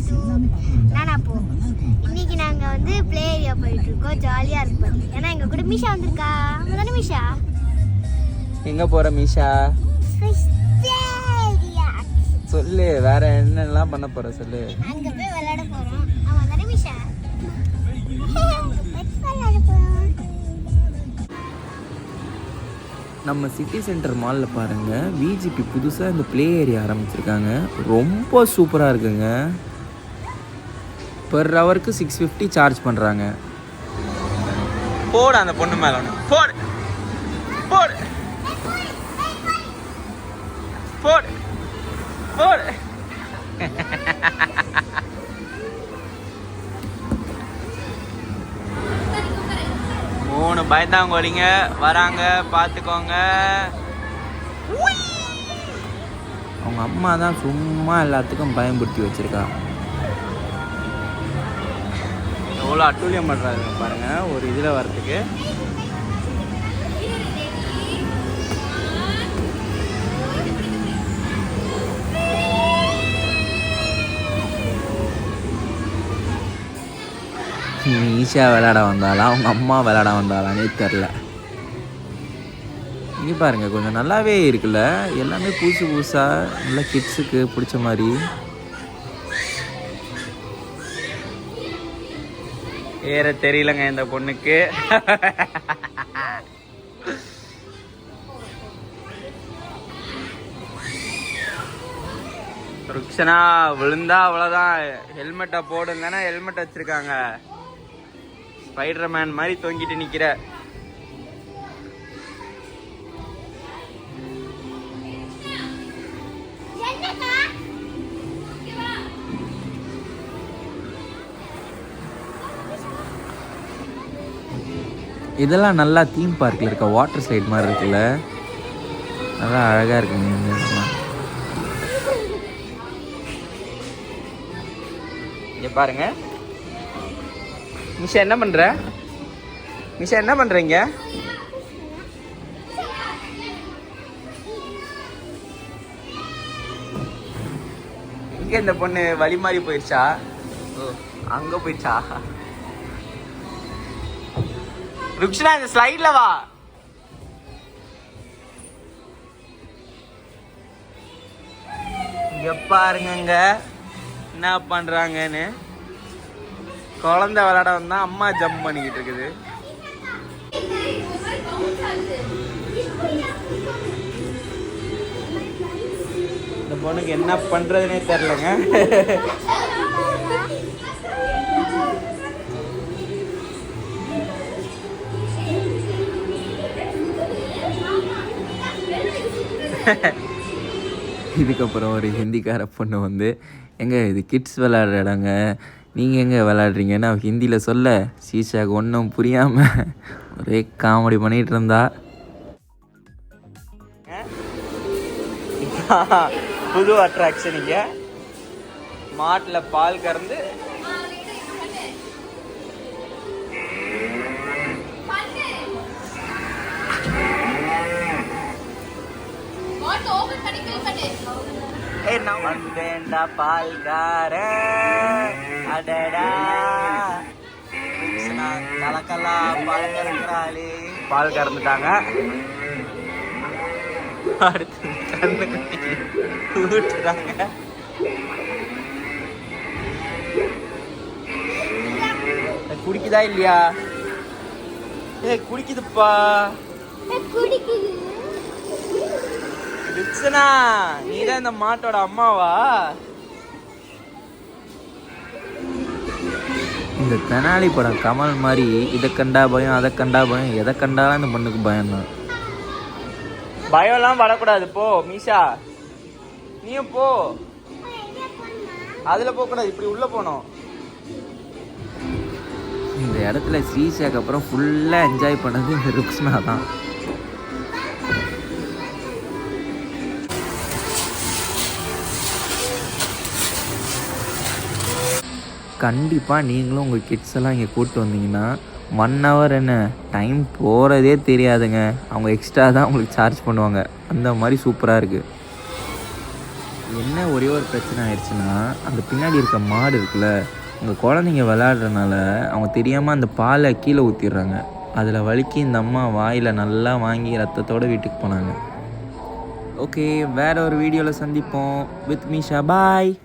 To நானா போ. இன்னைக்கு நாங்கள் வந்து ப்ளே ஏரியா போயிட்டு இருக்கோம். ஜாலியாக இருக்கும். ஏன்னா எங்கள் கூட மீஷா வந்திருக்கா. தானே மீஷா? எங்கே போகிற மீஷா? சொல்லு, வேற என்னெல்லாம் பண்ண போற சொல்லு. அங்கே போய் விளையாட போகிறோம். ஆமாம் தானே மீஷா? நம்ம சிட்டி சென்டர் மாலில் பாருங்கள், விஜிபி புதுசாக இந்த ப்ளே ஏரியா ஆரம்பிச்சிருக்காங்க. ரொம்ப சூப்பராக இருக்குங்க. பெர் ஹவருக்கு 650 சார்ஜ் பண்ணுறாங்க. போடு அந்த பொண்ணு மேலே ஒன்று போடு போடு போடு போடு. மூணு பயந்தாங்கோலிங்க வராங்க, பார்த்துக்கோங்க. அவங்க அம்மா தான் சும்மா எல்லாத்துக்கும் பயன்படுத்தி வச்சிருக்கா. எவ்வளோ அட்டூழியம் பண்ணுறாங்க பாருங்க ஒரு இதில் வரத்துக்கு. ஈஸியா விளையாட வந்தாலா அவங்க அம்மா விளையாட வந்தாலானே தெரில. இங்கே பாருங்க கொஞ்சம் நல்லாவே இருக்குல்ல, எல்லாமே புதுசு புதுசாக நல்லா கிட்ஸுக்கு பிடிச்ச மாதிரி. ஏற தெரியலங்க இந்த பொண்ணுக்கு. ருக்ஷனா விழுந்தா அவ்வளோதான். ஹெல்மெட்டை போடுங்கன்னா ஹெல்மெட் வச்சிருக்காங்க. ஸ்பைடர்மேன் மாதிரி தொங்கிட்டு நிக்கிற. இதெல்லாம் நல்லா தீம் பார்க்கில் இருக்க வாட்டர் ஸ்லைட் மாதிரி இருக்குல்ல, நல்லா அழகாக இருக்குங்க. இங்கே பாருங்க மிஷா என்ன பண்ற? மிஷா என்ன பண்றீங்க? இங்க இந்த பொண்ணு வழி மாறி போயிடுச்சா? அங்க போயிடுச்சா? ருக்ஷனா இந்த ஸ்லைட்ல வா. இங்க பாருங்க என்ன பண்றாங்கன்னு. குழந்தை விளையாட வந்தா அம்மா ஜம்ப் பண்ணிக்கிட்டு இருக்குது. இந்த பொண்ணுக்கு என்ன பண்றதுன்னே தெரியலங்க. இதுக்கப்புறம் ஒரு ஹிந்திக்கார பொண்ணு வந்து, எங்க இது கிட்ஸ் விளையாடுற இடங்க, நீங்கள் எங்கே விளையாடுறீங்கன்னு அவள் ஹிந்தியில் சொல்ல, சீஷாவுக்கு ஒன்றும் புரியாமல் ஒரே காமெடி பண்ணிகிட்டு இருந்தா. புது அட்ராக்ஷன் இங்கே மாட்டில் பால் கறந்து வந்தேண்டா பால்கார அடடா கலக்கலா பால் கறந்துறாளே. பால் கறந்துட்டாங்க. அடுத்து கண்ணு கட்டி ஊட்டுறாங்க. குடிக்குதா இல்லையா? குடிக்குதுப்பா. ருக்ஷனா நீதான் இந்த மாட்டோட அம்மாவா? இந்த தெனாலி படம் கமல் மாதிரி இதை கண்டா பயம் அதை கண்டா பயம் எதை கண்டாலும் இந்த பொண்ணுக்கு பயம் தான். பயம்லாம் படக்கூடாது. போ மீஷா, நீயும் போ. அதுல போக கூடாது, இப்படி உள்ள போனோம். இந்த இடத்துல ஸ்ரீஷாக்கு அப்புறம் ஃபுல்லா என்ஜாய் பண்ணது இந்த ருக்ஷனா தான். கண்டிப்பாக நீங்களும் உங்கள் கிட்ஸ் எல்லாம் இங்கே கூப்பிட்டு வந்தீங்கன்னா 1 hour என்ன டைம் போகிறதே தெரியாதுங்க. அவங்க எக்ஸ்ட்ரா தான் உங்களுக்கு சார்ஜ் பண்ணுவாங்க. அந்த மாதிரி சூப்பராக இருக்குது. என்ன ஒரே ஒரு பிரச்சனை ஆயிடுச்சுன்னா, அந்த பின்னாடி இருக்க மாடு இருக்குல்ல, உங்கள் குழந்தைங்க விளையாடுறதுனால அவங்க தெரியாமல் அந்த பாலை கீழே ஊற்றிடுறாங்க. அதில் வலிக்கி இந்த அம்மா வாயில் நல்லா வாங்கி ரத்தத்தோடு வீட்டுக்கு போனாங்க. ஓகே, வேறு ஒரு வீடியோவில் சந்திப்போம். வித் மீஷா. பாய்.